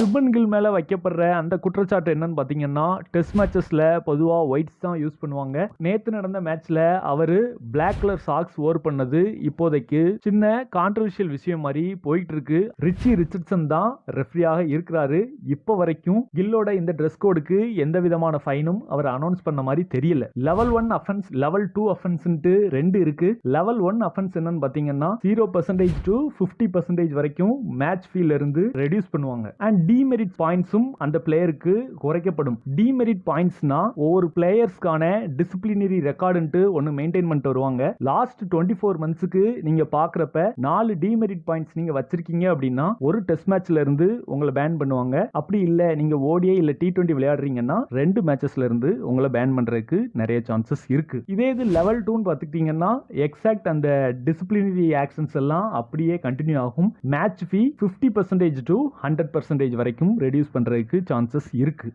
சுப்மன் கில் மேல வைக்கப்படுற அந்த குற்றச்சாட்டு என்னன்னு பாத்தீங்கன்னா, டெஸ்ட் மேட்சஸ்ல பொதுவா ஒயிட்ஸ் தான் யூஸ் பண்ணுவாங்க. நேத்து நடந்த மேட்ச்ல அவரு பிளாக் கலர் சாக்ஸ் ஓர் பண்ணது இப்போதைக்கு சின்ன கான்ட்ரோவர்ஷியல் விஷயம் மாதிரி போயிட்டு இருக்கு. ரிச்சி ரிச்சர்ட்சன் தான் ரெஃப்ரியாக இருக்கிறாரு. இப்போ வரைக்கும் கில்லோட இந்த ட்ரெஸ் கோடுக்கு எந்த விதமான ஃபைனும் அவர் அனௌன்ஸ் பண்ண மாதிரி தெரியல. லெவல் 1 அஃபென்ஸ், லெவல் 2 அஃபென்ஸ் ரெண்டு இருக்கு. லெவல் 1 அஃபென்ஸ் என்னன்னு பாத்தீங்கன்னா 0% to 50% வரைக்கும் மேட்ச் ஃபீல்ல இருந்து ரெடியூஸ் பண்ணுவாங்க. அண்ட் டிமெரிட் பாயிண்ட்ஸும் அந்த பிளேயருக்கு குறைக்கப்படும். டிமெரிட் பாயிண்ட்ஸ்னா ஒவ்வொரு பிளேயர்ஸ்க்கான டிசிப்ளினரி ரெக்கார்டு ஒன்னு மெயின்டைன் பண்ணிட்டு வருவாங்க. லாஸ்ட் 24 மந்த்ஸ்க்கு நீங்க பாக்குறப்ப 4 டிமெரிட் பாயிண்ட்ஸ் நீங்க வச்சிருக்கீங்க அப்படின்னா ஒரு டெஸ்ட் மேட்ச்ல இருந்து உங்களை பேன் பண்ணுவாங்க. அப்படி இல்ல நீங்க ஓடிஐ இல்ல T20 விளையாடுறீங்கன்னா 2 மேட்சஸ்ல இருந்து உங்களை பேன் பண்றதுக்கு நிறைய சான்சஸ் இருக்கு. இதே இது லெவல் 2 பாத்துக்கிட்டீங்கன்னா எக்ஸாக்ட் அந்த டிசிப்ளினரி ஆக்ஷன்ஸ் எல்லாம் அப்படியே கண்டினியூ ஆகும். மேட்ச் ஃபீ 50% to 100% வரைக்கும் ரெடியூஸ் பண்றதுக்கு சான்சஸ் இருக்கு.